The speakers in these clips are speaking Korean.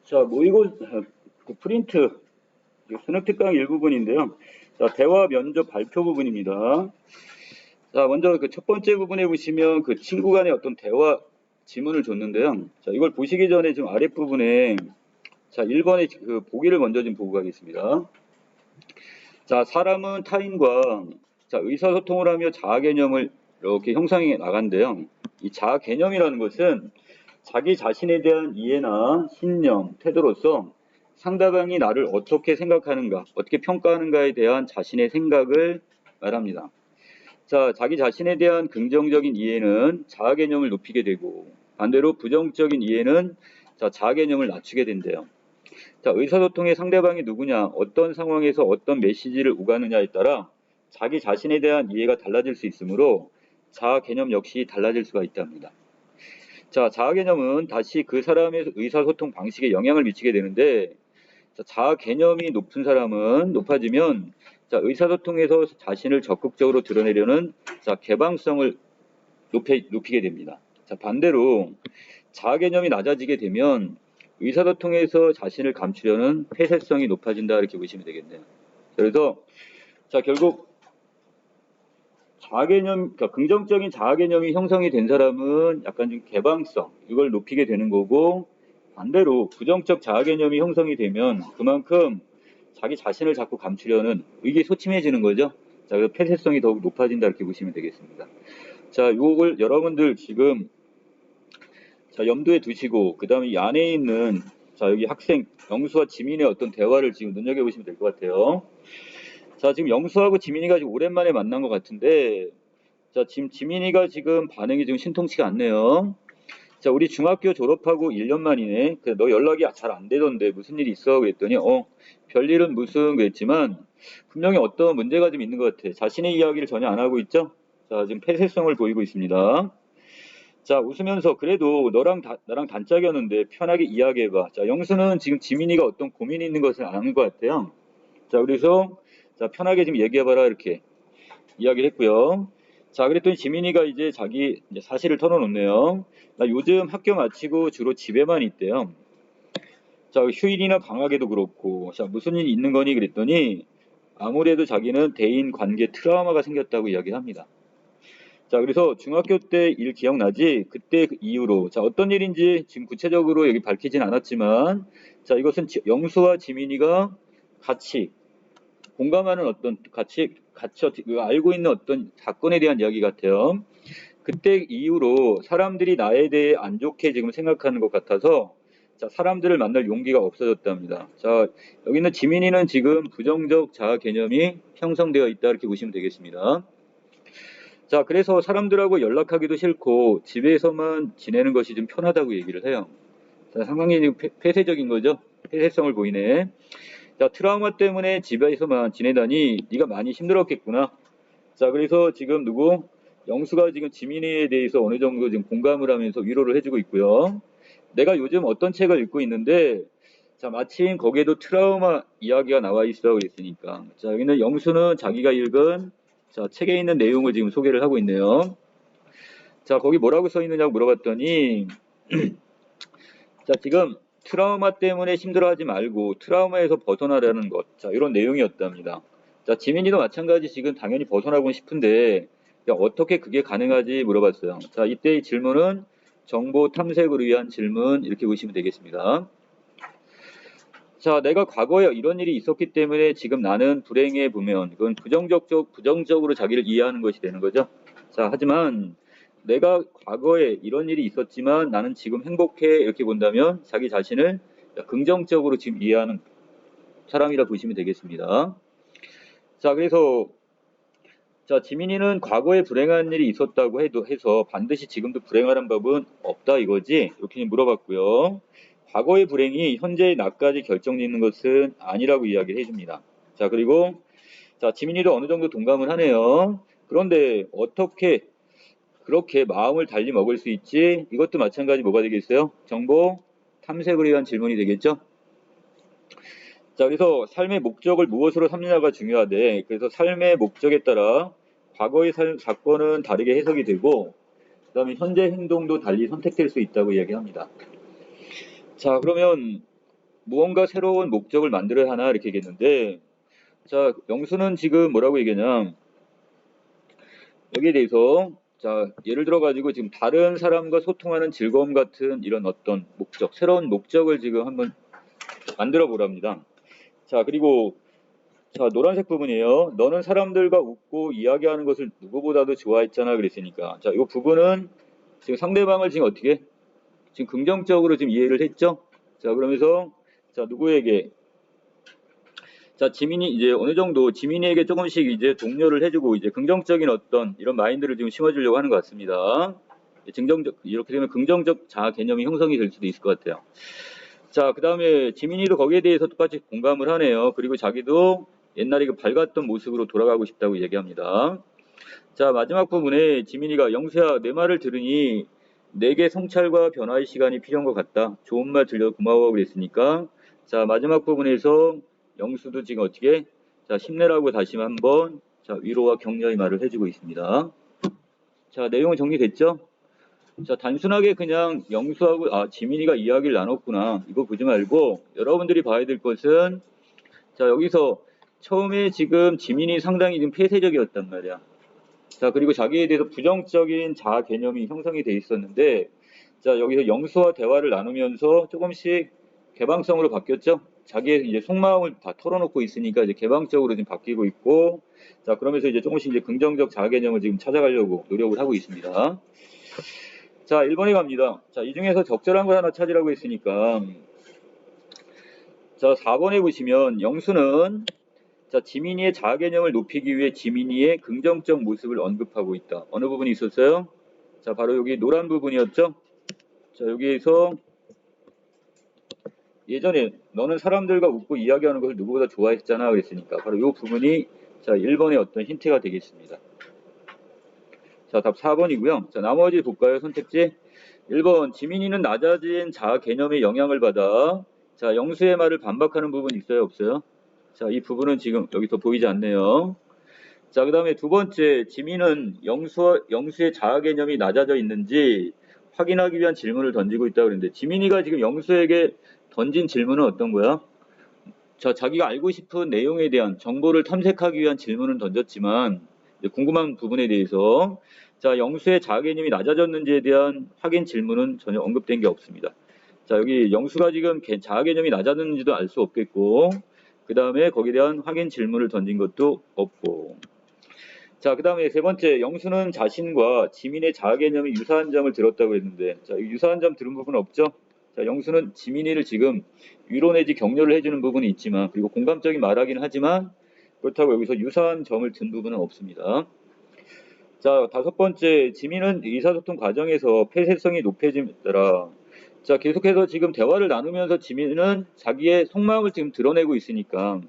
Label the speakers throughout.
Speaker 1: 자, 모의고 그 프린트 수능 특강 일부분인데요. 자, 대화 면접 발표 부분입니다. 자, 먼저 그 첫 번째 부분에 보시면 그 친구 간의 어떤 대화 지문을 줬는데요. 자, 이걸 보시기 전에 좀 아랫부분에 자, 1번의 그 보기를 먼저 좀 보고 가겠습니다. 자, 사람은 타인과 자, 의사소통을 하며 자아 개념을 이렇게 형성해 나간대요. 이 자아 개념이라는 것은 자기 자신에 대한 이해나 신념, 태도로서 상대방이 나를 어떻게 생각하는가, 어떻게 평가하는가에 대한 자신의 생각을 말합니다. 자, 자기 자신에 대한 긍정적인 이해는 자아 개념을 높이게 되고 반대로 부정적인 이해는 자, 자아 개념을 낮추게 된대요. 자, 의사소통의 상대방이 누구냐, 어떤 상황에서 어떤 메시지를 오가느냐에 따라 자기 자신에 대한 이해가 달라질 수 있으므로 자아 개념 역시 달라질 수가 있답니다. 자, 자아 개념은 다시 그 사람의 의사소통 방식에 영향을 미치게 되는데 자, 자아 개념이 높은 사람은 높아지면 자, 의사소통에서 자신을 적극적으로 드러내려는 자, 개방성을 높이게 됩니다. 자, 반대로 자아 개념이 낮아지게 되면 의사소통에서 자신을 감추려는 폐쇄성이 높아진다 이렇게 보시면 되겠네요. 그래서 자, 결국 자아 개념, 그러니까 긍정적인 자아 개념이 형성이 된 사람은 약간 좀 개방성, 이걸 높이게 되는 거고, 반대로 부정적 자아 개념이 형성이 되면 그만큼 자기 자신을 자꾸 감추려는 의기소침해지는 거죠. 자, 그래서 폐쇄성이 더욱 높아진다 이렇게 보시면 되겠습니다. 자, 요걸 여러분들 지금 자, 염두에 두시고, 그 다음에 이 안에 있는 자, 여기 학생 영수와 지민의 어떤 대화를 지금 눈여겨보시면 될 것 같아요. 자, 지금 영수하고 지민이가 지금 오랜만에 만난 것 같은데, 자, 지금 지민이가 지금 반응이 좀 신통치가 않네요. 자, 우리 중학교 졸업하고 1년 만이네. 너 연락이 잘 안 되던데 무슨 일이 있어? 그랬더니, 별일은 무슨 그랬지만, 분명히 어떤 문제가 좀 있는 것 같아. 자신의 이야기를 전혀 안 하고 있죠? 자, 지금 폐쇄성을 보이고 있습니다. 자, 웃으면서 그래도 나랑 단짝이었는데 편하게 이야기해봐. 자, 영수는 지금 지민이가 어떤 고민이 있는 것을 아는 것 같아요. 자, 그래서 자, 편하게 지금 얘기해봐라 이렇게 이야기를 했고요. 자, 그랬더니 지민이가 이제 자기 이제 사실을 털어놓네요. 나 요즘 학교 마치고 주로 집에만 있대요. 자, 휴일이나 방학에도 그렇고, 자, 무슨 일이 있는 거니? 그랬더니 아무래도 자기는 대인 관계 트라우마가 생겼다고 이야기합니다. 자, 그래서 중학교 때 일 기억나지? 그때 그 이후로 자, 어떤 일인지 지금 구체적으로 여기 밝히진 않았지만 자, 이것은 영수와 지민이가 같이 공감하는 어떤 같이 알고 있는 어떤 사건에 대한 이야기 같아요. 그때 이후로 사람들이 나에 대해 안 좋게 지금 생각하는 것 같아서 자, 사람들을 만날 용기가 없어졌답니다. 자, 여기 있는 지민이는 지금 부정적 자아 개념이 형성되어 있다 이렇게 보시면 되겠습니다. 자, 그래서 사람들하고 연락하기도 싫고 집에서만 지내는 것이 좀 편하다고 얘기를 해요. 자, 상당히 지금 폐쇄적인 거죠. 폐쇄성을 보이네. 자, 트라우마 때문에 집에서만 지내다니 네가 많이 힘들었겠구나. 자, 그래서 지금 영수가 지금 지민이에 대해서 어느 정도 지금 공감을 하면서 위로를 해주고 있고요. 내가 요즘 어떤 책을 읽고 있는데 자, 마침 거기에도 트라우마 이야기가 나와 있어 그랬으니까 자, 여기는 영수는 자기가 읽은 자, 책에 있는 내용을 지금 소개를 하고 있네요. 자, 거기 뭐라고 써 있느냐고 물어봤더니 자, 지금 트라우마 때문에 힘들어하지 말고 트라우마에서 벗어나라는 것. 자, 이런 내용이었답니다. 자, 지민이도 마찬가지 지금 당연히 벗어나고 싶은데 야, 어떻게 그게 가능하지 물어봤어요. 자, 이때의 질문은 정보 탐색을 위한 질문 이렇게 보시면 되겠습니다. 자, 내가 과거에 이런 일이 있었기 때문에 지금 나는 불행해 보면 이건 부정적으로 자기를 이해하는 것이 되는 거죠. 자, 하지만 내가 과거에 이런 일이 있었지만 나는 지금 행복해 이렇게 본다면 자기 자신을 긍정적으로 지금 이해하는 사람이라 보시면 되겠습니다. 자, 그래서 자, 지민이는 과거에 불행한 일이 있었다고 해서 반드시 지금도 불행하란 법은 없다 이거지? 이렇게 물어봤고요. 과거의 불행이 현재의 나까지 결정짓는 것은 아니라고 이야기를 해줍니다. 자, 그리고 자, 지민이도 어느 정도 동감을 하네요. 그런데 어떻게 그렇게 마음을 달리 먹을 수 있지? 이것도 마찬가지 뭐가 되겠어요? 정보 탐색을 위한 질문이 되겠죠? 자, 그래서 삶의 목적을 무엇으로 삼느냐가 중요하대. 그래서 삶의 목적에 따라 과거의 사건은 다르게 해석이 되고 그 다음에 현재 행동도 달리 선택될 수 있다고 이야기합니다. 자, 그러면 무언가 새로운 목적을 만들어야 하나 이렇게 얘기했는데, 자, 영수는 지금 뭐라고 얘기하냐? 여기에 대해서 자, 예를 들어 가지고 지금 다른 사람과 소통하는 즐거움 같은 이런 어떤 목적, 새로운 목적을 지금 한번 만들어 보랍니다. 자, 그리고 자, 노란색 부분이에요. 너는 사람들과 웃고 이야기하는 것을 누구보다도 좋아했잖아 그랬으니까. 자, 이 부분은 지금 상대방을 지금 어떻게 지금 긍정적으로 지금 이해를 했죠? 자, 그러면서 자, 누구에게 자, 지민이 이제 어느 정도 지민이에게 조금씩 이제 독려를 해주고 이제 긍정적인 어떤 이런 마인드를 지금 심어주려고 하는 것 같습니다. 긍정적 이렇게 되면 긍정적 자아 개념이 형성이 될 수도 있을 것 같아요. 자, 그 다음에 지민이도 거기에 대해서 똑같이 공감을 하네요. 그리고 자기도 옛날에 그 밝았던 모습으로 돌아가고 싶다고 얘기합니다. 자, 마지막 부분에 지민이가 영수야, 내 말을 들으니 내게 성찰과 변화의 시간이 필요한 것 같다. 좋은 말 들려 고마워 그랬으니까 자, 마지막 부분에서 영수도 지금 어떻게 자, 힘내라고 다시 한번 자, 위로와 격려의 말을 해주고 있습니다. 자, 내용은 정리됐죠? 자, 단순하게 그냥 영수하고 지민이가 이야기를 나눴구나 이거 보지 말고 여러분들이 봐야 될 것은 자, 여기서 처음에 지금 지민이 상당히 지금 폐쇄적이었단 말이야. 자, 그리고 자기에 대해서 부정적인 자아 개념이 형성이 돼 있었는데 자, 여기서 영수와 대화를 나누면서 조금씩 개방성으로 바뀌었죠. 자기의 이제 속마음을 다 털어놓고 있으니까 이제 개방적으로 지금 바뀌고 있고 자, 그러면서 이제 조금씩 이제 긍정적 자아 개념을 지금 찾아가려고 노력을 하고 있습니다. 자, 1번에 갑니다. 자, 이 중에서 적절한 걸 하나 찾으라고 했으니까 자, 4번에 보시면 영수는 자, 지민이의 자아 개념을 높이기 위해 지민이의 긍정적 모습을 언급하고 있다. 어느 부분이 있었어요? 자, 바로 여기 노란 부분이었죠? 자, 여기에서 예전에 너는 사람들과 웃고 이야기하는 것을 누구보다 좋아했잖아 그랬으니까 바로 이 부분이 자, 1번의 어떤 힌트가 되겠습니다. 자, 답 4번이고요. 자, 나머지 볼까요? 선택지 1번 지민이는 낮아진 자아 개념의 영향을 받아 자, 영수의 말을 반박하는 부분이 있어요? 없어요? 자, 이 부분은 지금 여기서 보이지 않네요. 자, 그 다음에 두 번째, 지민은 영수의 자아 개념이 낮아져 있는지 확인하기 위한 질문을 던지고 있다고 그랬는데, 지민이가 지금 영수에게 던진 질문은 어떤 거야? 자, 자기가 알고 싶은 내용에 대한 정보를 탐색하기 위한 질문을 던졌지만, 궁금한 부분에 대해서, 자, 영수의 자아 개념이 낮아졌는지에 대한 확인 질문은 전혀 언급된 게 없습니다. 자, 여기 영수가 지금 자아 개념이 낮아졌는지도 알 수 없겠고, 그 다음에 거기에 대한 확인 질문을 던진 것도 없고, 자, 그 다음에 세 번째, 영수는 자신과 지민의 자아 개념이 유사한 점을 들었다고 했는데, 자, 유사한 점 들은 부분 없죠? 자, 영수는 지민이를 지금 위로 내지 격려를 해주는 부분이 있지만, 그리고 공감적인 말하기는 하지만, 그렇다고 여기서 유사한 점을 든 부분은 없습니다. 자, 다섯 번째, 지민은 의사소통 과정에서 폐쇄성이 높아짐에 따라, 자, 계속해서 지금 대화를 나누면서 지민은 자기의 속마음을 지금 드러내고 있으니까,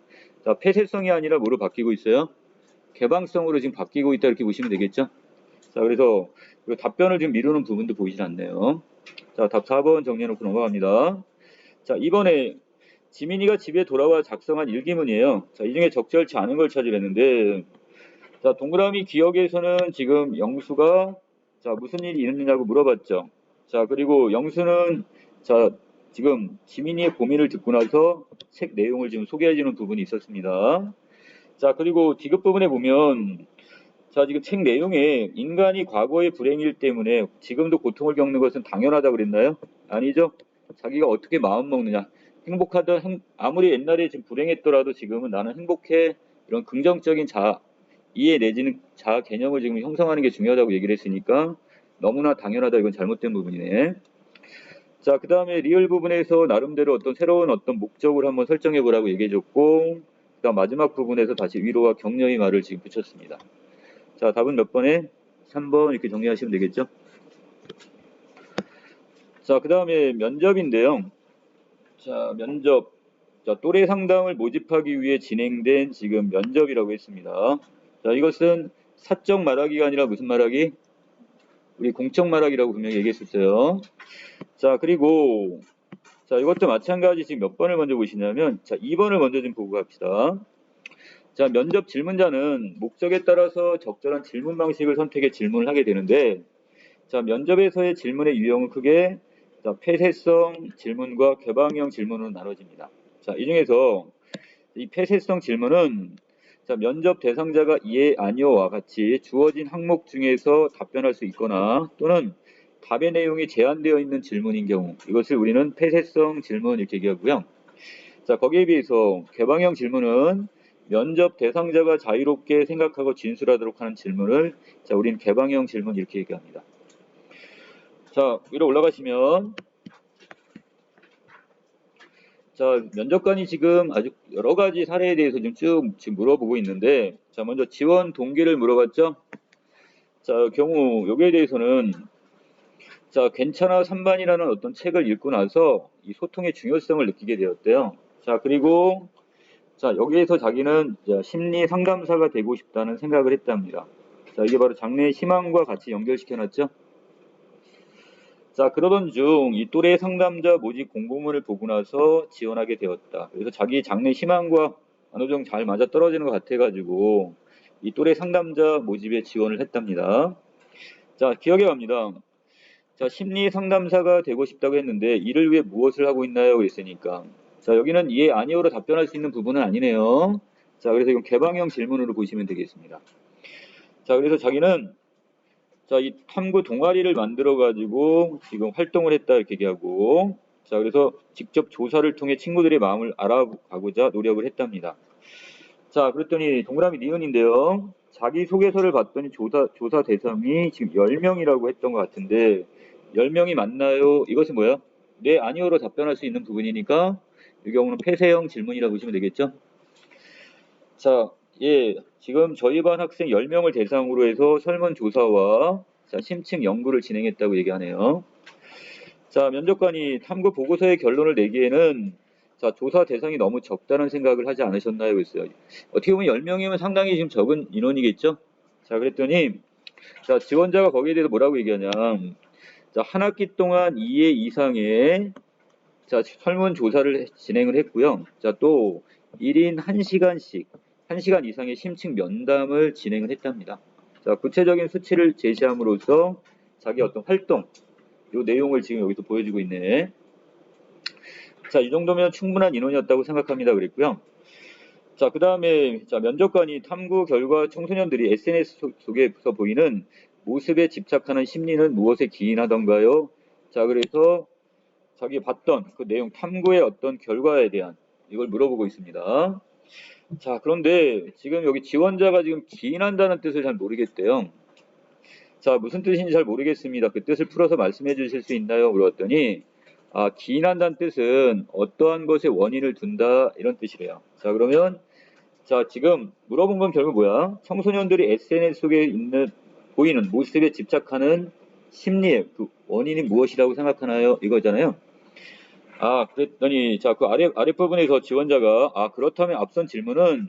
Speaker 1: 자, 폐쇄성이 아니라 뭐로 바뀌고 있어요? 개방성으로 지금 바뀌고 있다 이렇게 보시면 되겠죠. 자, 그래서 답변을 지금 미루는 부분도 보이진 않네요. 자, 답 4번 정리해놓고 넘어갑니다. 자, 이번에 지민이가 집에 돌아와 작성한 일기문이에요. 자, 이 중에 적절치 않은 걸 찾으랬는데, 자, 동그라미 기억에서는 지금 영수가 자, 무슨 일이 있느냐고 물어봤죠. 자, 그리고 영수는 자, 지금 지민이의 고민을 듣고 나서 책 내용을 지금 소개해주는 부분이 있었습니다. 자, 그리고 디귿 부분에 보면 자, 지금 책 내용에 인간이 과거의 불행일 때문에 지금도 고통을 겪는 것은 당연하다고 그랬나요? 아니죠. 자기가 어떻게 마음 먹느냐. 행복하던 아무리 옛날에 지금 불행했더라도 지금은 나는 행복해. 이런 긍정적인 자아, 이해 내지는 자아 개념을 지금 형성하는 게 중요하다고 얘기를 했으니까 너무나 당연하다. 이건 잘못된 부분이네. 자, 그 다음에 리얼 부분에서 나름대로 어떤 새로운 어떤 목적을 한번 설정해 보라고 얘기해 줬고, 그 다음 마지막 부분에서 다시 위로와 격려의 말을 지금 붙였습니다. 자, 답은 몇 번에? 3번 이렇게 정리하시면 되겠죠? 자, 그 다음에 면접인데요. 자, 면접. 자, 또래 상담을 모집하기 위해 진행된 지금 면접이라고 했습니다. 자, 이것은 사적 말하기가 아니라 무슨 말하기? 우리 공적 말하기라고 분명히 얘기했었어요. 자, 그리고 자, 이것도 마찬가지 지금 몇 번을 먼저 보시냐면 자, 2번을 먼저 좀 보고 갑시다. 자, 면접 질문자는 목적에 따라서 적절한 질문 방식을 선택해 질문을 하게 되는데 자, 면접에서의 질문의 유형은 크게 자, 폐쇄성 질문과 개방형 질문으로 나눠집니다. 자, 이 중에서 이 폐쇄성 질문은 자, 면접 대상자가 예, 아니요와 같이 주어진 항목 중에서 답변할 수 있거나 또는 답의 내용이 제한되어 있는 질문인 경우 이것을 우리는 폐쇄성 질문 이렇게 얘기하고요. 자, 거기에 비해서 개방형 질문은 면접 대상자가 자유롭게 생각하고 진술하도록 하는 질문을 자, 우리는 개방형 질문 이렇게 얘기합니다. 자, 위로 올라가시면 자, 면접관이 지금 아주 여러 가지 사례에 대해서 지금 물어보고 있는데, 자, 먼저 지원 동기를 물어봤죠? 자, 경우, 여기에 대해서는, 자, 괜찮아 3반이라는 어떤 책을 읽고 나서 이 소통의 중요성을 느끼게 되었대요. 자, 그리고, 자, 여기에서 자기는 심리 상담사가 되고 싶다는 생각을 했답니다. 자, 이게 바로 장래의 희망과 같이 연결시켜놨죠? 자, 그러던 중 이 또래 상담자 모집 공고문을 보고 나서 지원하게 되었다. 그래서 자기 장래 희망과 어느 정도 잘 맞아 떨어지는 것 같아가지고 이 또래 상담자 모집에 지원을 했답니다. 자, 기억해 갑니다. 자, 심리 상담사가 되고 싶다고 했는데 이를 위해 무엇을 하고 있나요? 그랬으니까. 자, 여기는 예, 아니오로 답변할 수 있는 부분은 아니네요. 자, 그래서 이건 개방형 질문으로 보시면 되겠습니다. 자, 그래서 자기는 자, 이 탐구 동아리를 만들어가지고 지금 활동을 했다 이렇게 얘기하고 자, 그래서 직접 조사를 통해 친구들의 마음을 알아가고자 노력을 했답니다. 자, 그랬더니 동그라미 니은인데요. 자기소개서를 봤더니 조사 대상이 지금 10명이라고 했던 것 같은데 10명이 맞나요? 이것은 뭐야? 네, 아니요로 답변할 수 있는 부분이니까 이 경우는 폐쇄형 질문이라고 보시면 되겠죠? 자, 예, 지금 저희 반 학생 10명을 대상으로 해서 설문조사와 자, 심층 연구를 진행했다고 얘기하네요. 자, 면접관이 탐구 보고서의 결론을 내기에는 자, 조사 대상이 너무 적다는 생각을 하지 않으셨나요? 그랬어요. 어떻게 보면 10명이면 상당히 지금 적은 인원이겠죠? 자, 그랬더니 자, 지원자가 거기에 대해서 뭐라고 얘기하냐. 자, 한 학기 동안 2회 이상의 자, 설문조사를 진행을 했고요. 자, 또 1인 1시간씩 1시간 이상의 심층 면담을 진행을 했답니다. 자, 구체적인 수치를 제시함으로써 자기 어떤 활동, 요 내용을 지금 여기서 보여주고 있네. 자, 이 정도면 충분한 인원이었다고 생각합니다. 그랬고요. 자, 그 다음에 자, 면접관이 탐구 결과 청소년들이 SNS 속에서 보이는 모습에 집착하는 심리는 무엇에 기인하던가요? 자, 그래서 자기 봤던 그 내용 탐구의 어떤 결과에 대한 이걸 물어보고 있습니다. 자, 그런데 지금 여기 지원자가 지금 기인한다는 뜻을 잘 모르겠대요. 자, 무슨 뜻인지 잘 모르겠습니다. 그 뜻을 풀어서 말씀해 주실 수 있나요? 물어봤더니 아, 기인한다는 뜻은 어떠한 것에 원인을 둔다 이런 뜻이래요. 자, 그러면 자, 지금 물어본 건 결국 뭐야? 청소년들이 SNS 속에 보이는 모습에 집착하는 심리의 그 원인이 무엇이라고 생각하나요? 이거잖아요. 아, 그랬더니, 자, 그 아랫부분에서 지원자가, 아, 그렇다면 앞선 질문은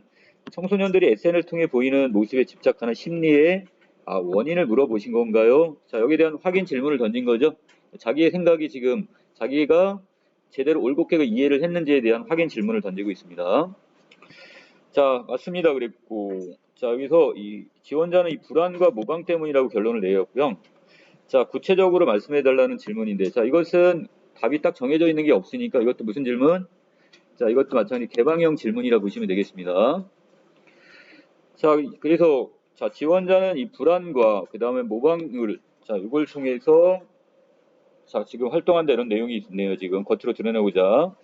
Speaker 1: 청소년들이 SNS를 통해 보이는 모습에 집착하는 심리의 원인을 물어보신 건가요? 자, 여기에 대한 확인 질문을 던진 거죠. 자기의 생각이 지금 자기가 제대로 올곧게 이해를 했는지에 대한 확인 질문을 던지고 있습니다. 자, 맞습니다. 그랬고, 자, 여기서 이 지원자는 이 불안과 모방 때문이라고 결론을 내렸고요. 자, 구체적으로 말씀해 달라는 질문인데, 자, 이것은 답이 딱 정해져 있는 게 없으니까 이것도 무슨 질문? 자, 이것도 마찬가지 개방형 질문이라 보시면 되겠습니다. 자, 그래서 자, 지원자는 이 불안과 그 다음에 모방을 자, 이걸 통해서 자, 지금 활동한다 이런 내용이 있네요. 지금 겉으로 드러내고자.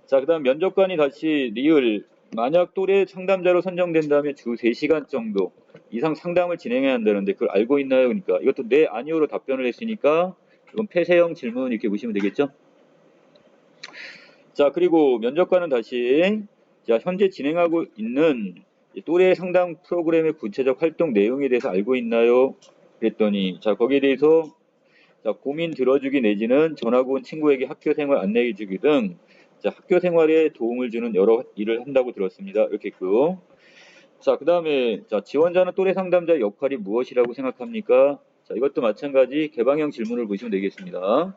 Speaker 1: 자, 그 다음 면접관이 다시 리을 만약 또래 상담자로 선정된다면 주 3시간 정도 이상 상담을 진행해야 한다는데 그걸 알고 있나요? 그러니까 이것도 네, 아니오로 답변을 했으니까 이건 폐쇄형 질문 이렇게 보시면 되겠죠? 자, 그리고 면접관은 다시 자, 현재 진행하고 있는 또래 상담 프로그램의 구체적 활동 내용에 대해서 알고 있나요? 그랬더니 자, 거기에 대해서 자, 고민 들어주기 내지는 전화고 온 친구에게 학교 생활 안내해주기 등 자, 학교 생활에 도움을 주는 여러 일을 한다고 들었습니다. 이렇게 했고요. 자, 그 다음에 자, 지원자는 또래 상담자의 역할이 무엇이라고 생각합니까? 자, 이것도 마찬가지 개방형 질문을 보시면 되겠습니다.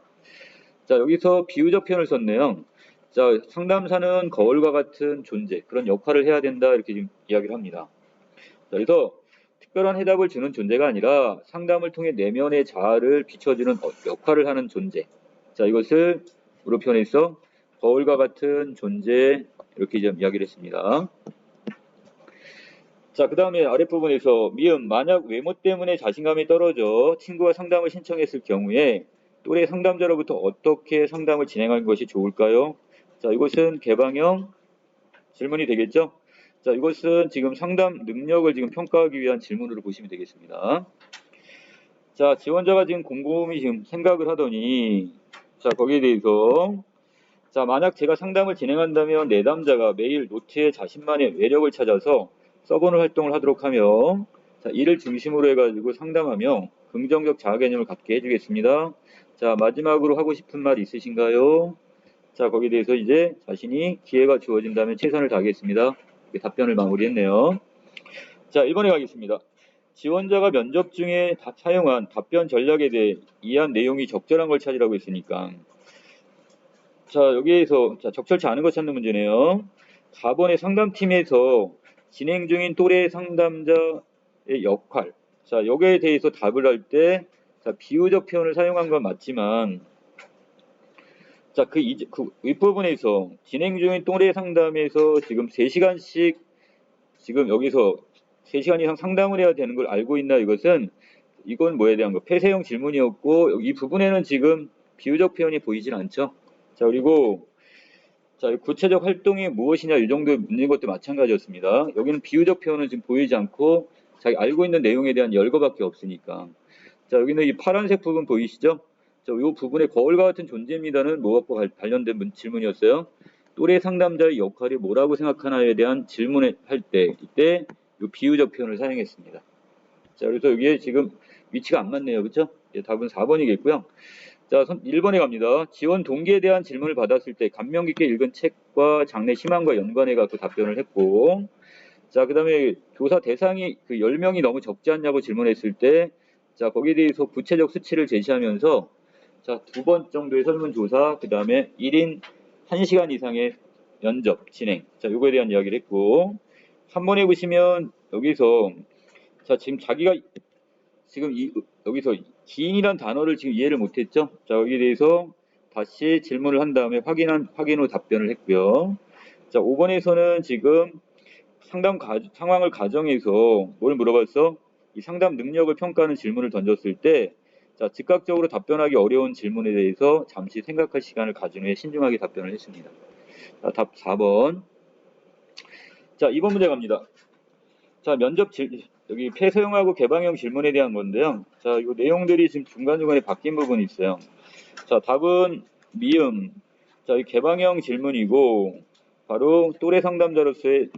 Speaker 1: 자, 여기서 비유적 표현을 썼네요. 자, 상담사는 거울과 같은 존재, 그런 역할을 해야 된다 이렇게 지금 이야기를 합니다. 자, 그래서 특별한 해답을 주는 존재가 아니라 상담을 통해 내면의 자아를 비춰주는 역할을 하는 존재. 자, 이것을 우로 표현해서 거울과 같은 존재 이렇게 좀 이야기를 했습니다. 자, 그 다음에 아랫부분에서 미음, 만약 외모 때문에 자신감이 떨어져 친구가 상담을 신청했을 경우에 또래 상담자로부터 어떻게 상담을 진행하는 것이 좋을까요? 자, 이것은 개방형 질문이 되겠죠? 자, 이것은 지금 상담 능력을 지금 평가하기 위한 질문으로 보시면 되겠습니다. 자, 지원자가 지금 곰곰이 지금 생각을 하더니, 자, 거기에 대해서, 자, 만약 제가 상담을 진행한다면 내담자가 매일 노트에 자신만의 매력을 찾아서 서버너 활동을 하도록 하며, 자, 이를 중심으로 해가지고 상담하며 긍정적 자아개념을 갖게 해주겠습니다. 자, 마지막으로 하고 싶은 말 있으신가요? 자, 거기에 대해서 이제 자신이 기회가 주어진다면 최선을 다하겠습니다. 이렇게 답변을 마무리했네요. 자, 1번에 가겠습니다. 지원자가 면접 중에 사용한 답변 전략에 대해 이해한 내용이 적절한 걸 찾으라고 했으니까, 자, 여기에서 자, 적절치 않은 거 찾는 문제네요. 4번의 상담팀에서 진행 중인 또래 상담자의 역할, 자, 여기에 대해서 답을 할 때 비유적 표현을 사용한 건 맞지만, 자, 그 윗부분에서 진행 중인 또래 상담에서 지금 3시간씩 지금 여기서 3시간 이상 상담을 해야 되는 걸 알고 있나, 이건 뭐에 대한 거? 폐쇄형 질문이었고, 이 부분에는 지금 비유적 표현이 보이진 않죠. 자, 그리고, 자, 구체적 활동이 무엇이냐, 이 정도 묻는 것도 마찬가지였습니다. 여기는 비유적 표현은 지금 보이지 않고, 자기 알고 있는 내용에 대한 열거밖에 없으니까. 자, 여기는 이 파란색 부분 보이시죠? 자, 이 부분에 거울과 같은 존재입니다는 뭐와 관련된 질문이었어요. 또래 상담자의 역할이 뭐라고 생각하나에 대한 질문을 할 때, 이때 이 비유적 표현을 사용했습니다. 자, 그래서 여기에 지금 위치가 안 맞네요. 그렇죠? 답은 4번이겠고요. 자, 1번에 갑니다. 지원 동기에 대한 질문을 받았을 때 감명 깊게 읽은 책과 장래 희망과 연관해 갖고 답변을 했고, 자, 그 다음에 조사 대상이 10명이 너무 적지 않냐고 질문했을 때, 자, 거기에 대해서 구체적 수치를 제시하면서, 자, 2번 정도의 설문조사, 그 다음에 1인 1시간 이상의 면접 진행, 자, 요거에 대한 이야기를 했고, 3번에 보시면 여기서, 자, 지금 자기가 지금 여기서 기인이란 단어를 지금 이해를 못했죠? 자, 여기에 대해서 다시 질문을 한 다음에 확인 후 답변을 했고요. 자, 5번에서는 지금 상황을 가정해서 뭘 물어봤어? 이 상담 능력을 평가하는 질문을 던졌을 때, 자, 즉각적으로 답변하기 어려운 질문에 대해서 잠시 생각할 시간을 가진 후에 신중하게 답변을 했습니다. 자, 답 4번. 자, 2번 문제 갑니다. 자, 여기 폐쇄형하고 개방형 질문에 대한 건데요. 자, 이 내용들이 지금 중간중간에 바뀐 부분이 있어요. 자, 답은 미음. 자, 이 개방형 질문이고, 바로 또래 상담자로서의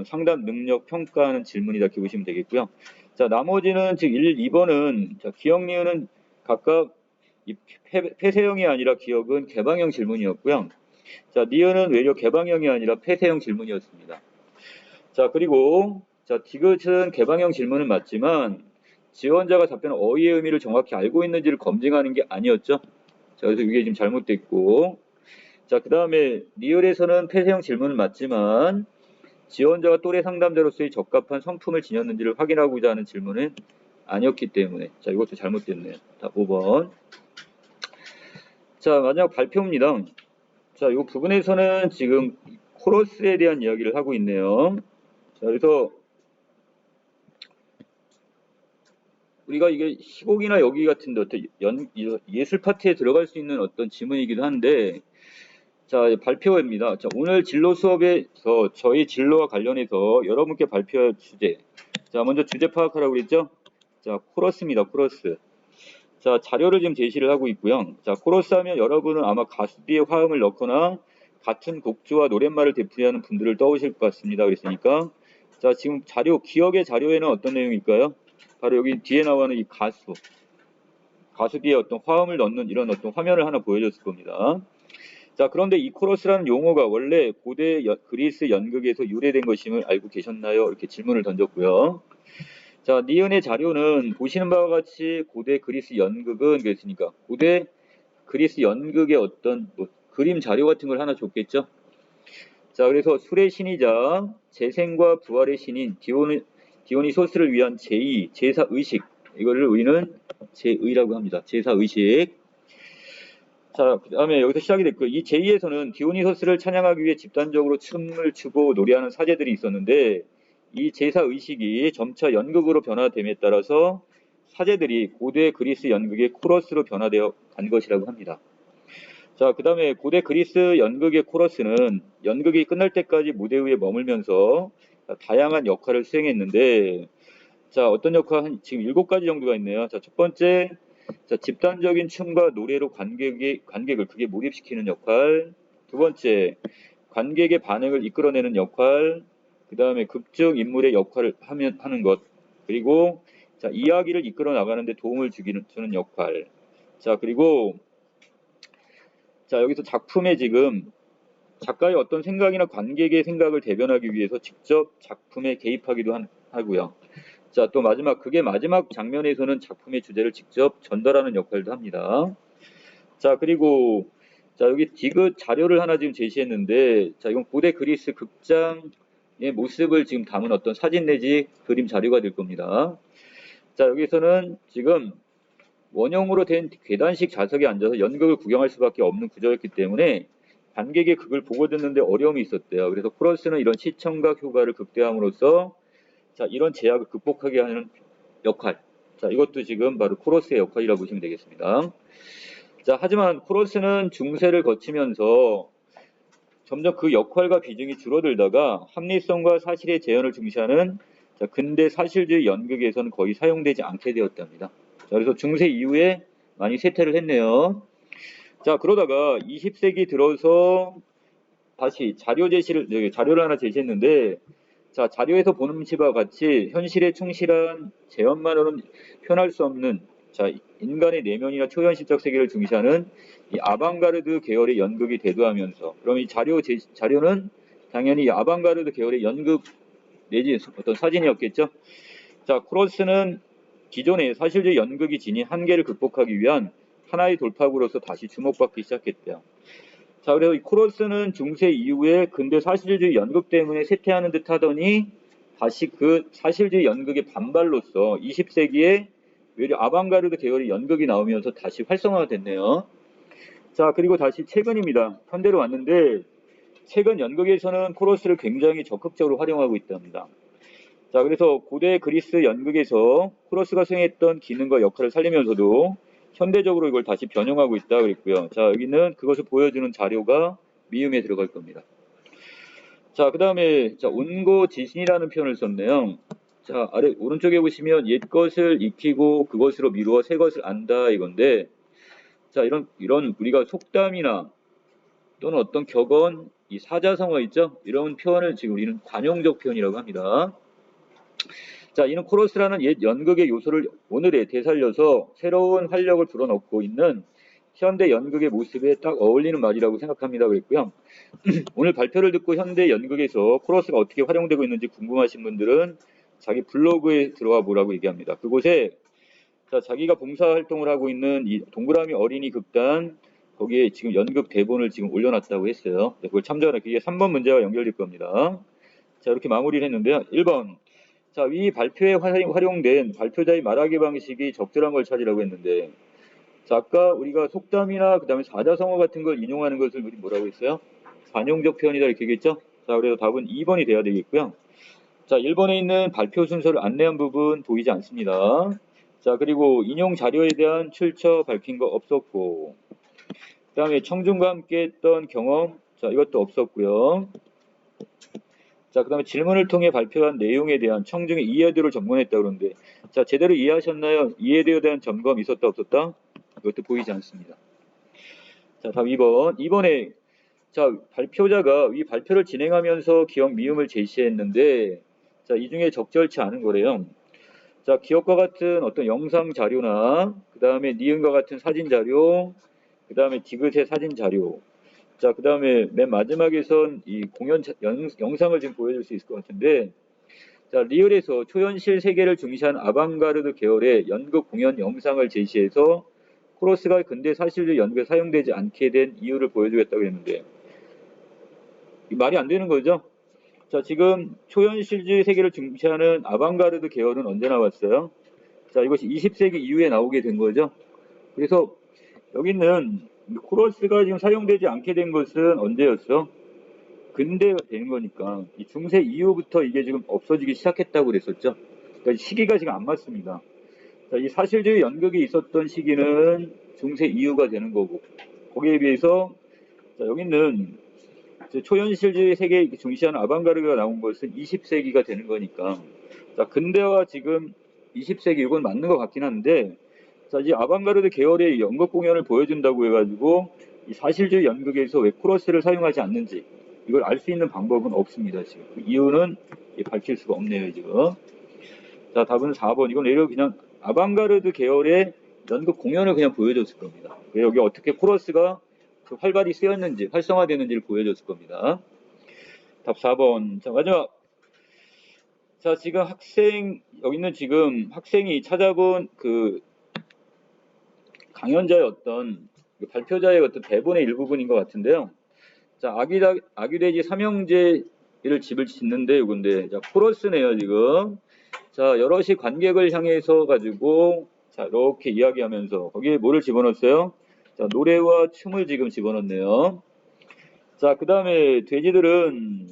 Speaker 1: 상담 능력 평가하는 질문이다 이렇게 보시면 되겠고요. 자, 나머지는 즉 1, 2번은 자, 기억, 니은은 각각 이 폐쇄형이 아니라 기억은 개방형 질문이었고요. 자, 니은은 외려 개방형이 아니라 폐쇄형 질문이었습니다. 자, 그리고 자, 디귿은 개방형 질문은 맞지만 지원자가 답변 어휘의 의미를 정확히 알고 있는지를 검증하는 게 아니었죠. 자, 그래서 이게 지금 잘못됐고, 자, 그 다음에 리얼에서는 폐쇄형 질문은 맞지만 지원자가 또래 상담자로서의 적합한 성품을 지녔는지를 확인하고자 하는 질문은 아니었기 때문에, 자, 이것도 잘못됐네요. 답 5번. 자, 마지막 발표입니다. 자, 이 부분에서는 지금 코러스에 대한 이야기를 하고 있네요. 자, 그래서 우리가 이게 시곡이나 여기 같은 어떤 예술 파트에 들어갈 수 있는 어떤 지문이기도 한데, 자, 발표입니다. 자, 오늘 진로 수업에서 저희 진로와 관련해서 여러분께 발표할 주제. 자, 먼저 주제 파악하라고 그랬죠? 자, 코러스입니다. 코러스. 자, 자료를 지금 제시를 하고 있고요. 자, 코러스 하면 여러분은 아마 가수 뒤에 화음을 넣거나 같은 곡조와 노랫말을 되풀이하는 분들을 떠오실 것 같습니다. 그랬으니까. 자, 지금 기억의 자료에는 어떤 내용일까요? 바로 여기 뒤에 나오는 이 가수 뒤에 어떤 화음을 넣는 이런 어떤 화면을 하나 보여줬을 겁니다. 자, 그런데 이 코러스라는 용어가 원래 고대 그리스 연극에서 유래된 것임을 알고 계셨나요? 이렇게 질문을 던졌고요. 자, 니은의 자료는 보시는 바와 같이 고대 그리스 연극은 그랬으니까 고대 그리스 연극의 어떤 그림 자료 같은 걸 하나 줬겠죠. 자, 그래서 술의 신이자 재생과 부활의 신인 디오니소스를 위한 제사, 의식, 이거를 우리는 제의라고 합니다. 제사 의식. 자, 그 다음에 여기서 시작이 됐고, 이 제2에서는 디오니소스를 찬양하기 위해 집단적으로 춤을 추고 노래하는 사제들이 있었는데, 이 제사 의식이 점차 연극으로 변화됨에 따라서 사제들이 고대 그리스 연극의 코러스로 변화되어 간 것이라고 합니다. 자, 그 다음에 고대 그리스 연극의 코러스는 연극이 끝날 때까지 무대 위에 머물면서 다양한 역할을 수행했는데, 자, 어떤 역할, 지금 7가지 정도가 있네요. 자, 첫 번째, 자, 집단적인 춤과 노래로 관객을 크게 몰입시키는 역할. 두 번째, 관객의 반응을 이끌어내는 역할. 그 다음에 극중 인물의 역할을 하는 것. 그리고, 자, 이야기를 이끌어 나가는데 도움을 주는 역할. 자, 그리고, 자, 여기서 작품에 지금 작가의 어떤 생각이나 관객의 생각을 대변하기 위해서 직접 작품에 개입하기도 하고요. 자, 또 그게 마지막 장면에서는 작품의 주제를 직접 전달하는 역할도 합니다. 자, 그리고, 자, 여기 디귿 자료를 하나 지금 제시했는데, 자, 이건 고대 그리스 극장의 모습을 지금 담은 어떤 사진 내지 그림 자료가 될 겁니다. 자, 여기서는 지금 원형으로 된 계단식 좌석에 앉아서 연극을 구경할 수밖에 없는 구조였기 때문에 관객이 그걸 보고 듣는데 어려움이 있었대요. 그래서 코러스는 이런 시청각 효과를 극대함으로써 자, 이런 제약을 극복하게 하는 역할. 자, 이것도 지금 바로 코러스의 역할이라고 보시면 되겠습니다. 자, 하지만 코러스는 중세를 거치면서 점점 그 역할과 비중이 줄어들다가 합리성과 사실의 재현을 중시하는 자, 근대 사실주의 연극에서는 거의 사용되지 않게 되었답니다. 자, 그래서 중세 이후에 많이 쇠퇴를 했네요. 자, 그러다가 20세기 들어서 다시 자료를 하나 제시했는데, 자, 자료에서 보는 바와 같이 현실에 충실한 재현만으로는 표현할 수 없는 자, 인간의 내면이나 초현실적 세계를 중시하는 이 아방가르드 계열의 연극이 대두하면서, 그럼 이 자료는 당연히 아방가르드 계열의 연극 내지 어떤 사진이었겠죠. 자, 코러스는 기존의 사실주의 연극이 지닌 한계를 극복하기 위한 하나의 돌파구로서 다시 주목받기 시작했대요. 자, 그래서 이 코러스는 중세 이후에 근대 사실주의 연극 때문에 쇠퇴하는 듯 하더니 다시 그 사실주의 연극의 반발로서 20세기에 외려 아방가르드 계열의 연극이 나오면서 다시 활성화가 됐네요. 자, 그리고 다시 최근입니다. 현대로 왔는데 최근 연극에서는 코러스를 굉장히 적극적으로 활용하고 있답니다. 자, 그래서 고대 그리스 연극에서 코러스가 수행했던 기능과 역할을 살리면서도 현대적으로 이걸 다시 변형하고 있다 그랬고요. 자, 여기는 그것을 보여주는 자료가 미음에 들어갈 겁니다. 자, 그 다음에 온고지신이라는 표현을 썼네요. 자, 오른쪽에 보시면 옛 것을 익히고 그것으로 미루어 새 것을 안다 이건데, 자, 이런 우리가 속담이나 또는 어떤 격언, 이 사자성어 있죠? 이런 표현을 지금 우리는 관용적 표현이라고 합니다. 자, 이는 코러스라는 옛 연극의 요소를 오늘에 되살려서 새로운 활력을 불어넣고 있는 현대 연극의 모습에 딱 어울리는 말이라고 생각합니다. 그랬고요. 오늘 발표를 듣고 현대 연극에서 코러스가 어떻게 활용되고 있는지 궁금하신 분들은 자기 블로그에 들어와 보라고 얘기합니다. 그곳에 자, 자기가 봉사활동을 하고 있는 이 동그라미 어린이 극단 거기에 지금 연극 대본을 지금 올려놨다고 했어요. 그걸 참조하라. 그게 3번 문제와 연결될 겁니다. 자, 이렇게 마무리를 했는데요. 1번. 자, 이 발표에 활용된 발표자의 말하기 방식이 적절한 걸 찾으라고 했는데, 자, 아까 우리가 속담이나 그 다음에 사자성어 같은 걸 인용하는 것을 우리 뭐라고 했어요? 관용적 표현이다 이렇게 얘기했죠? 자, 그래서 답은 2번이 돼야 되겠고요. 자, 1번에 있는 발표 순서를 안내한 부분 보이지 않습니다. 자, 그리고 인용 자료에 대한 출처 밝힌 거 없었고, 그 다음에 청중과 함께 했던 경험, 자, 이것도 없었고요. 자, 그 다음에 질문을 통해 발표한 내용에 대한 청중의 이해도를 점검했다 그러는데, 자, 제대로 이해하셨나요? 이해도에 대한 점검 있었다 없었다? 이것도 보이지 않습니다. 자, 다음 2번. 2번에 자, 발표자가 이 발표를 진행하면서 기억 미음을 제시했는데, 자, 이 중에 적절치 않은 거래요. 자, 기억과 같은 어떤 영상 자료나 그 다음에 니은과 같은 사진 자료, 그 다음에 디귿의 사진 자료, 자, 그 다음에 맨 마지막에선 이 공연 영상을 지금 보여줄 수 있을 것 같은데, 자, 리얼에서 초현실 세계를 중시한 아방가르드 계열의 연극 공연 영상을 제시해서 코러스가 근대 사실주의 연극에 사용되지 않게 된 이유를 보여주겠다고 했는데, 말이 안 되는 거죠. 자, 지금 초현실주의 세계를 중시하는 아방가르드 계열은 언제 나왔어요? 자, 이것이 20세기 이후에 나오게 된 거죠. 그래서 여기는 코러스가 지금 사용되지 않게 된 것은 언제였어? 근대가 되는 거니까 이 중세 이후부터 이게 지금 없어지기 시작했다고 그랬었죠. 그러니까 시기가 지금 안 맞습니다. 자, 이 사실주의 연극이 있었던 시기는 중세 이후가 되는 거고 거기에 비해서 자, 여기는 초현실주의 세계에 중시하는 아방가르드가 나온 것은 20세기가 되는 거니까 자, 근대와 지금 20세기 이건 맞는 것 같긴 한데 자, 이 아방가르드 계열의 연극 공연을 보여준다고 해가지고 이 사실주의 연극에서 왜 코러스를 사용하지 않는지 이걸 알 수 있는 방법은 없습니다. 지금 그 이유는 밝힐 수가 없네요. 지금. 자, 답은 4번. 이건 예를 그냥 아방가르드 계열의 연극 공연을 그냥 보여줬을 겁니다. 여기 어떻게 코러스가 활발히 쓰였는지 활성화되는지를 보여줬을 겁니다. 답 4번. 자, 마지막. 자, 지금 여기는 지금 학생이 찾아본 그 강연자의 어떤 발표자의 어떤 대본의 일부분인 것 같은데요. 자, 아귀돼지 삼형제를 집을 짓는데 이건데 자, 코러스네요 지금. 자, 여럿이 관객을 향해서 가지고 자, 이렇게 이야기하면서 거기에 뭐를 집어넣었어요? 자, 노래와 춤을 지금 집어넣네요. 자, 그 다음에 돼지들은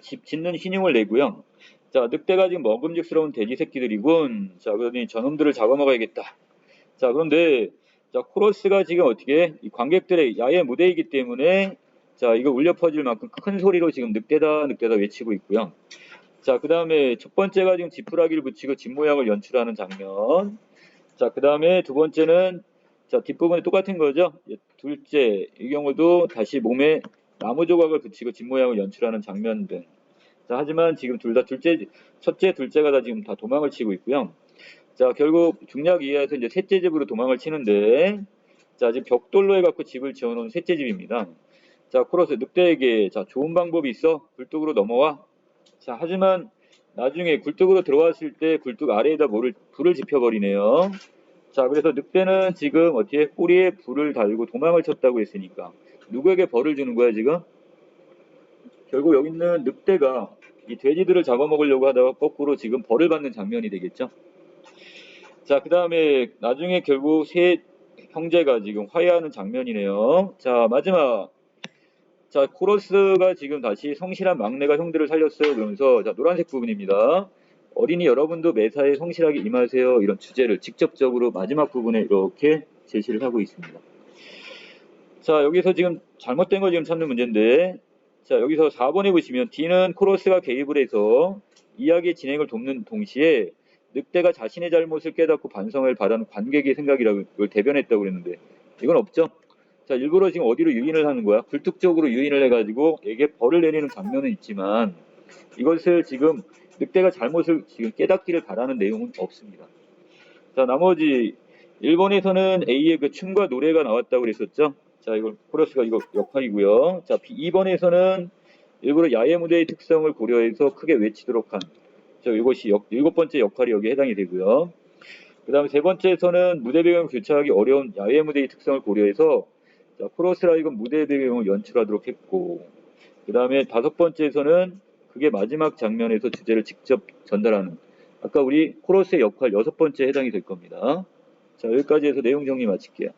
Speaker 1: 집 짓는 신용을 내고요. 자, 늑대가 지금 먹음직스러운 돼지 새끼들이군. 자, 그러니 저놈들을 잡아먹어야겠다. 자, 그런데 자, 코러스가 지금 어떻게 이 관객들의 야외 무대이기 때문에 자, 이거 울려 퍼질 만큼 큰 소리로 지금 늑대다 늑대다 외치고 있고요. 자, 그 다음에 첫 번째가 지금 지푸라기를 붙이고 집 모양을 연출하는 장면. 자, 그 다음에 두 번째는 자, 뒷부분이 똑같은 거죠. 둘째, 이 경우도 다시 몸에 나무 조각을 붙이고 집 모양을 연출하는 장면 등. 자, 하지만 지금 둘 다 첫째, 둘째가 다 지금 다 도망을 치고 있고요. 자, 결국 중략 이하에서 이제 셋째 집으로 도망을 치는데, 자, 지금 벽돌로 해갖고 집을 지어놓은 셋째 집입니다. 자, 코러스 늑대에게, 자, 좋은 방법이 있어. 굴뚝으로 넘어와. 자, 하지만 나중에 굴뚝으로 들어왔을 때 굴뚝 아래에다 불을 지펴버리네요. 자, 그래서 늑대는 지금 어떻게 꼬리에 불을 달고 도망을 쳤다고 했으니까 누구에게 벌을 주는 거야, 지금? 결국 여기 있는 늑대가 이 돼지들을 잡아먹으려고 하다가 거꾸로 지금 벌을 받는 장면이 되겠죠. 자, 그 다음에 나중에 결국 세 형제가 지금 화해하는 장면이네요. 자, 마지막. 자, 코러스가 지금 다시 성실한 막내가 형들을 살렸어요. 그러면서 자, 노란색 부분입니다. 어린이 여러분도 매사에 성실하게 임하세요. 이런 주제를 직접적으로 마지막 부분에 이렇게 제시를 하고 있습니다. 자, 여기서 지금 잘못된 걸 지금 찾는 문제인데 자, 여기서 4번에 보시면 D는 코러스가 개입을 해서 이야기 진행을 돕는 동시에 늑대가 자신의 잘못을 깨닫고 반성을 바라는 관객의 생각이라고 이걸 대변했다고 그랬는데 이건 없죠? 자, 일부러 지금 어디로 유인을 하는 거야? 굴뚝 쪽으로 유인을 해가지고 에게 벌을 내리는 장면은 있지만 이것을 지금 늑대가 잘못을 지금 깨닫기를 바라는 내용은 없습니다. 자, 나머지 1번에서는 A의 그 춤과 노래가 나왔다고 그랬었죠? 자, 이걸 코러스가 이거 역할이고요. 자, 2번에서는 일부러 야외 무대의 특성을 고려해서 크게 외치도록 한 이것이 7번째 역할이 여기에 해당이 되고요. 그 다음에 세 번째에서는 무대 배경을 교차하기 어려운 야외 무대의 특성을 고려해서 자, 코러스라 이건 무대 배경을 연출하도록 했고 그 다음에 다섯 번째에서는 그게 마지막 장면에서 주제를 직접 전달하는 아까 우리 코러스의 역할 6번째 해당이 될 겁니다. 자, 여기까지 해서 내용 정리 마칠게요.